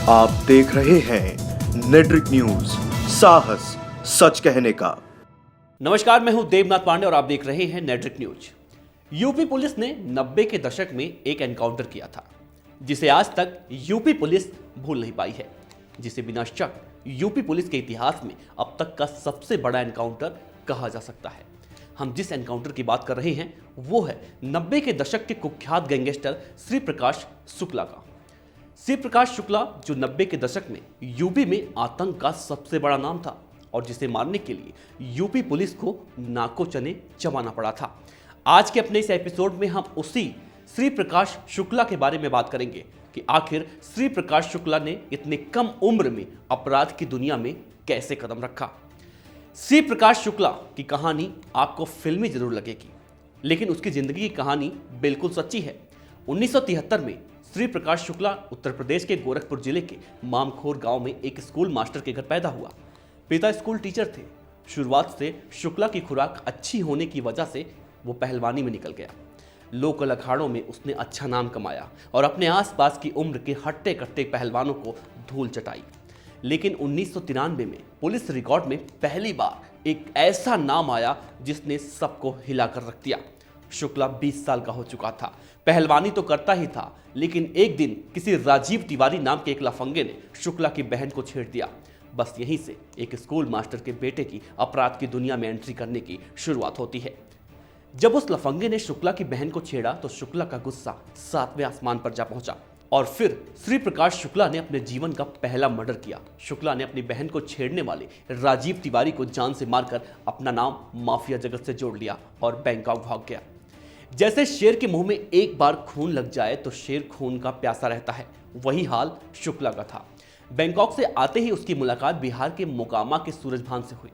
आप देख रहे हैं नेट्रिक न्यूज, साहस सच कहने का। नमस्कार, मैं हूं देवनाथ पांडे और आप देख रहे हैं नेट्रिक न्यूज। यूपी पुलिस ने 90 के दशक में एक एनकाउंटर किया था जिसे आज तक यूपी पुलिस भूल नहीं पाई है, जिसे बिना शक यूपी पुलिस के इतिहास में अब तक का सबसे बड़ा एनकाउंटर कहा जा सकता है। हम जिस एनकाउंटर की बात कर रहे हैं वो है 90 के दशक के कुख्यात गैंगस्टर श्री प्रकाश शुक्ला का। श्री प्रकाश शुक्ला जो 90 के दशक में यूपी में आतंक का सबसे बड़ा नाम था और जिसे मारने के लिए यूपी पुलिस को नाको चने चबाना पड़ा था। आज के अपने इस एपिसोड में हम उसी श्री प्रकाश शुक्ला के बारे में बात करेंगे कि आखिर श्री प्रकाश शुक्ला ने इतने कम उम्र में अपराध की दुनिया में कैसे कदम रखा। श्री प्रकाश शुक्ला की कहानी आपको फिल्मी जरूर लगेगी, लेकिन उसकी जिंदगी की कहानी बिल्कुल सच्ची है। 1973 में श्री प्रकाश शुक्ला उत्तर प्रदेश के गोरखपुर जिले के मामखोर गांव में एक स्कूल मास्टर के घर पैदा हुआ। पिता स्कूल टीचर थे। शुरुआत से शुक्ला की खुराक अच्छी होने की वजह से वो पहलवानी में निकल गया। लोकल अखाड़ों में उसने अच्छा नाम कमाया और अपने आसपास की उम्र के हट्टे कट्टे पहलवानों को धूल चटाई। लेकिन 1993 में पुलिस रिकॉर्ड में पहली बार एक ऐसा नाम आया जिसने सबको हिलाकर रख दिया। शुक्ला 20 साल का हो चुका था। पहलवानी तो करता ही था, लेकिन एक दिन किसी राजीव तिवारी नाम के एक लफंगे ने शुक्ला की बहन को छेड़ दिया। बस यहीं से एक स्कूल मास्टर के बेटे की अपराध की दुनिया में एंट्री करने की शुरुआत होती है। जब उस लफंगे ने शुक्ला की बहन को छेड़ा तो शुक्ला का गुस्सा 7वें आसमान पर जा पहुंचा और फिर श्री प्रकाश शुक्ला ने अपने जीवन का पहला मर्डर किया। शुक्ला ने अपनी बहन को छेड़ने वाले राजीव तिवारी को जान से मारकर अपना नाम माफिया जगत से जोड़ लिया और बैंकॉक भाग गया। जैसे शेर के मुंह में एक बार खून लग जाए तो शेर खून का प्यासा रहता है, वही हाल शुक्ला का था। बैंकॉक से आते ही उसकी मुलाकात बिहार के मोकामा के सूरजभान से हुई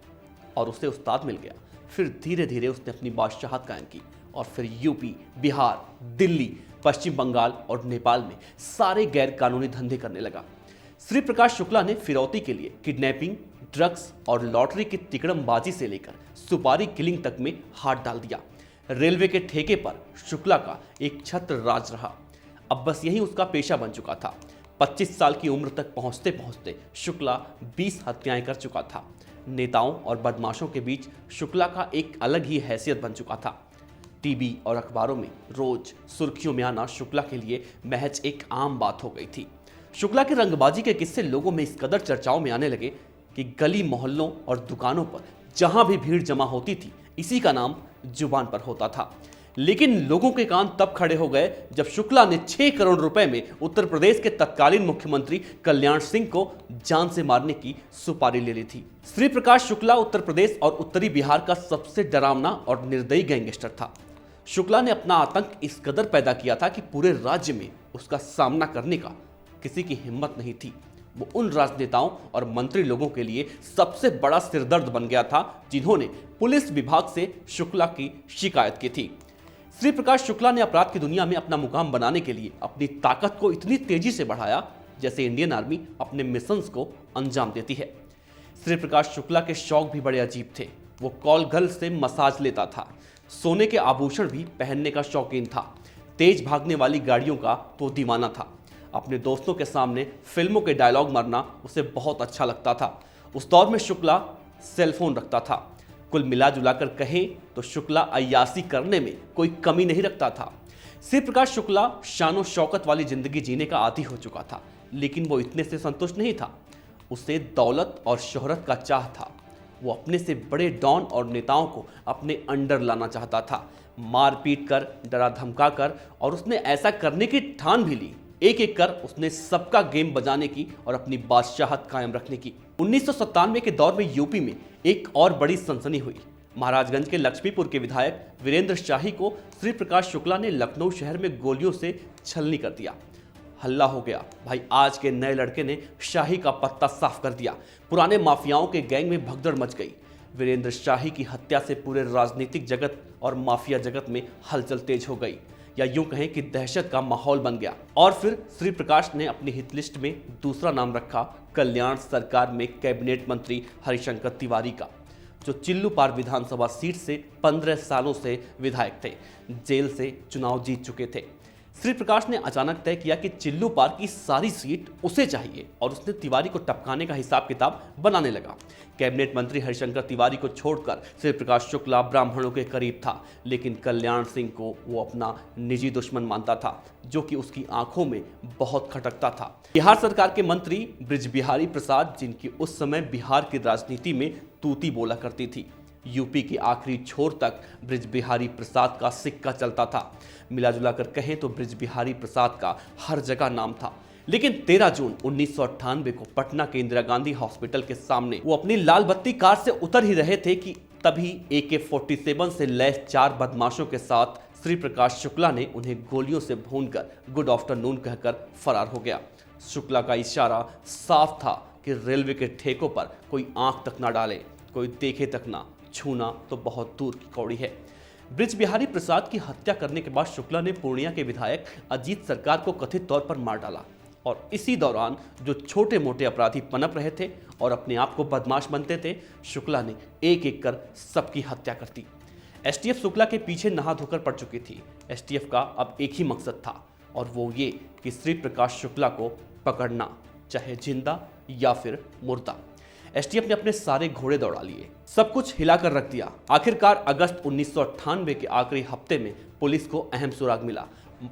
और उसे उस्ताद मिल गया। फिर धीरे धीरे उसने अपनी बादशाहत कायम की और फिर यूपी, बिहार, दिल्ली, पश्चिम बंगाल और नेपाल में सारे गैर कानूनी धंधे करने लगा। श्री प्रकाश शुक्ला ने फिरौती के लिए किडनैपिंग, ड्रग्स और लॉटरी की तिकड़मबाजी से लेकर सुपारी किलिंग तक में हाथ डाल दिया। रेलवे के ठेके पर शुक्ला का एक छत्र राज रहा। अब बस यही उसका पेशा बन चुका था। 25 साल की उम्र तक पहुंचते पहुंचते शुक्ला 20 हत्याएं कर चुका था। नेताओं और बदमाशों के बीच शुक्ला का एक अलग ही हैसियत बन चुका था। टीवी और अखबारों में रोज सुर्खियों में आना शुक्ला के लिए महज एक आम बात हो गई थी। शुक्ला की रंगबाजी के किस्से लोगों में इस कदर चर्चाओं में आने लगे कि गली मोहल्लों और दुकानों पर जहां भी भीड़ जमा होती थी, इसी का नाम जुबान पर होता था। लेकिन लोगों के कान तब खड़े हो गए जब शुक्ला ने 6 करोड़ रुपए में उत्तर प्रदेश के तत्कालीन मुख्यमंत्री कल्याण सिंह को जान से मारने की सुपारी ले ली थी। श्री प्रकाश शुक्ला उत्तर प्रदेश और उत्तरी बिहार का सबसे डरावना और निर्दयी गैंगस्टर था। शुक्ला ने अपना आतंक इस कदर पैदा किया था कि पूरे राज्य में उसका सामना करने का किसी की हिम्मत नहीं थी। वो उन राजनेताओं और मंत्री लोगों के लिए सबसे बड़ा सिरदर्द बन गया था जिन्होंने पुलिस विभाग से शुक्ला की शिकायत की थी। श्री प्रकाश शुक्ला ने अपराध की दुनिया में अपना मुकाम बनाने के लिए अपनी ताकत को इतनी तेजी से बढ़ाया जैसे इंडियन आर्मी अपने मिशंस को अंजाम देती है। श्री प्रकाश शुक्ला के शौक भी बड़े अजीब थे। वो कॉल गर्ल से मसाज लेता था। सोने के आभूषण भी पहनने का शौकीन था। तेज भागने वाली गाड़ियों का तो दीवाना था। अपने दोस्तों के सामने फिल्मों के डायलॉग मारना उसे बहुत अच्छा लगता था। उस दौर में शुक्ला सेलफोन रखता था। कुल मिला जुलाकर कहें तो शुक्ला अय्यासी करने में कोई कमी नहीं रखता था। श्री प्रकाश शुक्ला शानो शौकत वाली जिंदगी जीने का आदी हो चुका था, लेकिन वो इतने से संतुष्ट नहीं था। उसे दौलत और शोहरत का चाह था। वो अपने से बड़े डॉन और नेताओं को अपने अंडर लाना चाहता था, मार पीट कर, डरा धमका कर, और उसने ऐसा करने की ठान भी ली। एक एक कर उसने सबका गेम बजाने की और अपनी बादशाहत कायम रखने की। 1997 के दौर में यूपी में एक और बड़ी सनसनी हुई। महाराजगंज के लक्ष्मीपुर के विधायक वीरेंद्र शाही को श्री प्रकाश शुक्ला ने लखनऊ शहर में गोलियों से छलनी कर दिया। हल्ला हो गया, भाई आज के नए लड़के ने शाही का पत्ता साफ कर दिया। पुराने माफियाओं के गैंग में भगदड़ मच गई। वीरेंद्र शाही की हत्या से पूरे राजनीतिक जगत और माफिया जगत में हलचल तेज हो गई, या यूं कहें कि दहशत का माहौल बन गया। और फिर श्री प्रकाश ने अपनी हिट लिस्ट में दूसरा नाम रखा कल्याण सरकार में कैबिनेट मंत्री हरिशंकर तिवारी का, जो चिल्लूपार विधानसभा सीट से 15 सालों से विधायक थे, जेल से चुनाव जीत चुके थे। श्री प्रकाश ने अचानक तय किया कि चिल्लू पार्क की सारी सीट उसे चाहिए और उसने तिवारी को टपकाने का हिसाब किताब बनाने लगा। कैबिनेट मंत्री हरिशंकर तिवारी को छोड़कर श्री प्रकाश शुक्ला ब्राह्मणों के करीब था, लेकिन कल्याण सिंह को वो अपना निजी दुश्मन मानता था, जो कि उसकी आंखों में बहुत खटकता था। बिहार सरकार के मंत्री बृज बिहारी प्रसाद, जिनकी उस समय बिहार की राजनीति में तूती बोला करती थी, यूपी के आखिरी छोर तक बृज बिहारी प्रसाद का सिक्का चलता था। मिला जुला कर कहें तो बृज बिहारी प्रसाद का हर जगह नाम था। लेकिन 13 जून 1998 को पटना के इंदिरा गांधी हॉस्पिटल के सामने वो अपनी लाल बत्ती कार से उतर ही रहे थे कि तभी AK-47 से लैस 4 बदमाशों के साथ श्री प्रकाश शुक्ला ने उन्हें गोलियों से भूनकर गुड आफ्टरनून कहकर फरार हो गया। शुक्ला का इशारा साफ था कि रेलवे के ठेकों पर कोई आंख तक ना डाले, कोई देखे तक ना, छूना तो बहुत दूर की कौड़ी है। बृज बिहारी प्रसाद की हत्या करने के बाद शुक्ला ने पूर्णिया के विधायक अजीत सरकार को कथित तौर पर मार डाला और इसी दौरान जो छोटे मोटे अपराधी पनप रहे थे और अपने आप को बदमाश बनते थे, शुक्ला ने एक एक कर सबकी हत्या कर दी। STF शुक्ला के पीछे नहा धोकर पड़ चुकी थी। STF का अब एक ही मकसद था और वो ये कि श्री प्रकाश शुक्ला को पकड़ना, चाहे जिंदा या फिर मुर्दा। STF ने अपने सारे घोड़े दौड़ा लिए, सब कुछ हिलाकर रख दिया। आखिरकार अगस्त 1998 के आखिरी हफ्ते में पुलिस को अहम सुराग मिला।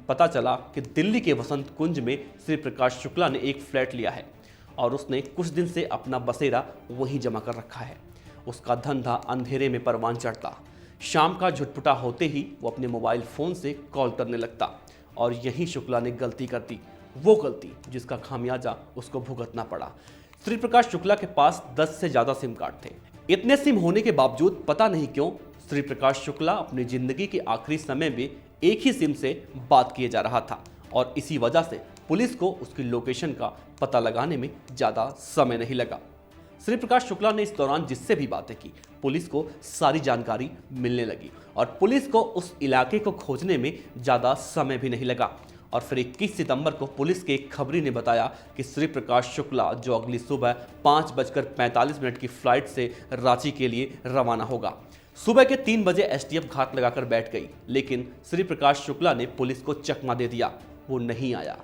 पता चला कि दिल्ली के वसंत कुंज में श्री प्रकाश शुक्ला ने एक फ्लैट लिया है और उसने कुछ दिन से अपना बसेरा वहीं जमा कर रखा है। उसका धंधा अंधेरे में परवान चढ़ता। शाम का झुटपुटा होते ही वो अपने मोबाइल फोन से कॉल करने लगता और यही शुक्ला ने गलती कर दी, वो गलती जिसका खामियाजा उसको भुगतना पड़ा। श्री प्रकाश शुक्ला के पास 10 से ज्यादा सिम कार्ड थे। इतने सिम होने के बावजूद पता नहीं क्यों श्री प्रकाश शुक्ला अपनी जिंदगी के आखिरी समय में एक ही सिम से बात किए जा रहा था और इसी वजह से पुलिस को उसकी लोकेशन का पता लगाने में ज्यादा समय नहीं लगा। श्री प्रकाश शुक्ला ने इस दौरान जिससे भी बातें की, पुलिस को सारी जानकारी मिलने लगी और पुलिस को उस इलाके को खोजने में ज्यादा समय भी नहीं लगा। और फिर 21 सितंबर को पुलिस के एक खबरी ने बताया कि श्री प्रकाश शुक्ला जो अगली सुबह 5:45 की फ्लाइट से रांची के लिए रवाना होगा। सुबह के 3 बजे STF घात लगाकर बैठ गई, लेकिन श्री प्रकाश शुक्ला ने पुलिस को चकमा दे दिया, वो नहीं आया।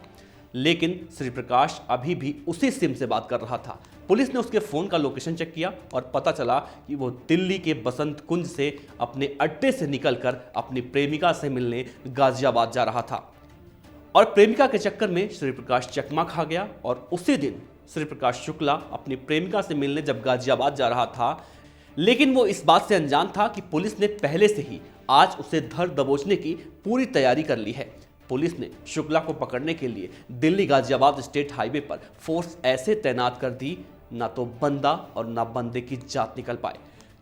लेकिन श्री प्रकाश अभी भी उसी सिम से बात कर रहा था। पुलिस ने उसके फोन का लोकेशन चेक किया और पता चला कि वो दिल्ली के बसंत कुंज से अपने अड्डे से निकलकर अपनी प्रेमिका से मिलने गाजियाबाद जा रहा था और प्रेमिका के चक्कर में श्री प्रकाश चकमा खा गया। और उसी दिन श्री प्रकाश शुक्ला अपनी प्रेमिका से मिलने जब गाजियाबाद जा रहा था, लेकिन वो इस बात से अनजान था कि पुलिस ने पहले से ही आज उसे धर दबोचने की पूरी तैयारी कर ली है। पुलिस ने शुक्ला को पकड़ने के लिए दिल्ली गाजियाबाद स्टेट हाईवे पर फोर्स ऐसे तैनात कर दी, ना तो बंदा और ना बंदे की जात निकल पाए।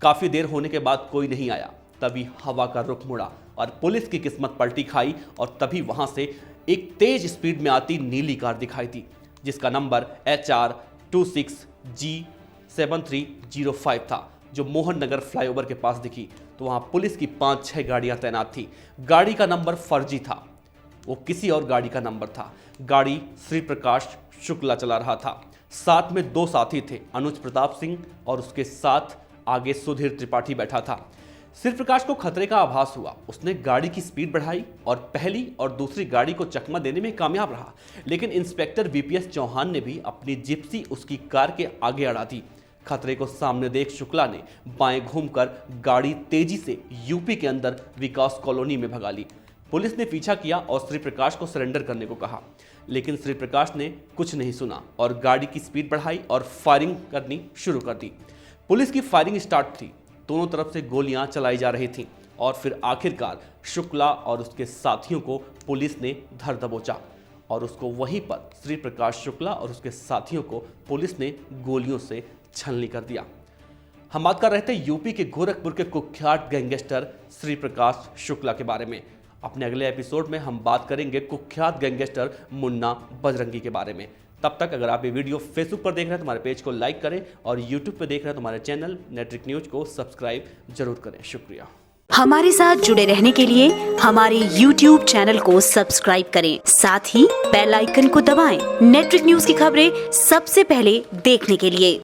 काफी देर होने के बाद कोई नहीं आया, तभी हवा का रुख मुड़ा और पुलिस की किस्मत पलटी खाई और तभी वहां से एक तेज स्पीड में आती नीली कार दिखाई दी, जिसका नंबर HR 26G7305 था, जो मोहन नगर फ्लाईओवर के पास दिखी तो वहां पुलिस की 5-6 गाड़ियां तैनात थी। गाड़ी का नंबर फर्जी था, वो किसी और गाड़ी का नंबर था। गाड़ी श्री प्रकाश शुक्ला चला रहा था। साथ में 2 साथी थे, अनुज प्रताप सिंह और उसके साथ आगे सुधीर त्रिपाठी बैठा था। श्री प्रकाश को खतरे का आभास हुआ। उसने गाड़ी की स्पीड बढ़ाई और पहली और दूसरी गाड़ी को चकमा देने में कामयाब रहा, लेकिन इंस्पेक्टर VPS चौहान ने भी अपनी जिप्सी उसकी कार के आगे अड़ा दी। खतरे को सामने देख शुक्ला ने बाएं घूमकर गाड़ी तेजी से यूपी के अंदर विकास कॉलोनी में भगा ली। पुलिस ने पीछा किया और श्री प्रकाश को सरेंडर करने को कहा, लेकिन श्री प्रकाश ने कुछ नहीं सुना और गाड़ी की स्पीड बढ़ाई और फायरिंग करनी शुरू कर दी। पुलिस की फायरिंग स्टार्ट थी, दोनों तरफ से गोलियां चलाई जा रही थीं और फिर आखिरकार शुक्ला और उसके साथियों को पुलिस ने धर दबोचा और उसको वहीं पर श्री प्रकाश शुक्ला और उसके साथियों को पुलिस ने गोलियों से छलनी कर दिया। हम बात कर रहे थे यूपी के गोरखपुर के कुख्यात गैंगस्टर श्री प्रकाश शुक्ला के बारे में। अपने अगले एपिसोड में हम बात करेंगे कुख्यात गैंगस्टर मुन्ना बजरंगी के बारे में। तब तक अगर आप ये वीडियो फेसबुक पर देख रहे हैं तो हमारे पेज को लाइक करें और यूट्यूब पर देख रहे हैं तो हमारे चैनल नेट्रिक न्यूज को सब्सक्राइब जरूर करें। शुक्रिया। हमारे साथ जुड़े रहने के लिए हमारे YouTube चैनल को सब्सक्राइब करें, साथ ही बेल आइकन को दबाएं। नेट्रिक न्यूज की खबरें सबसे पहले देखने के लिए।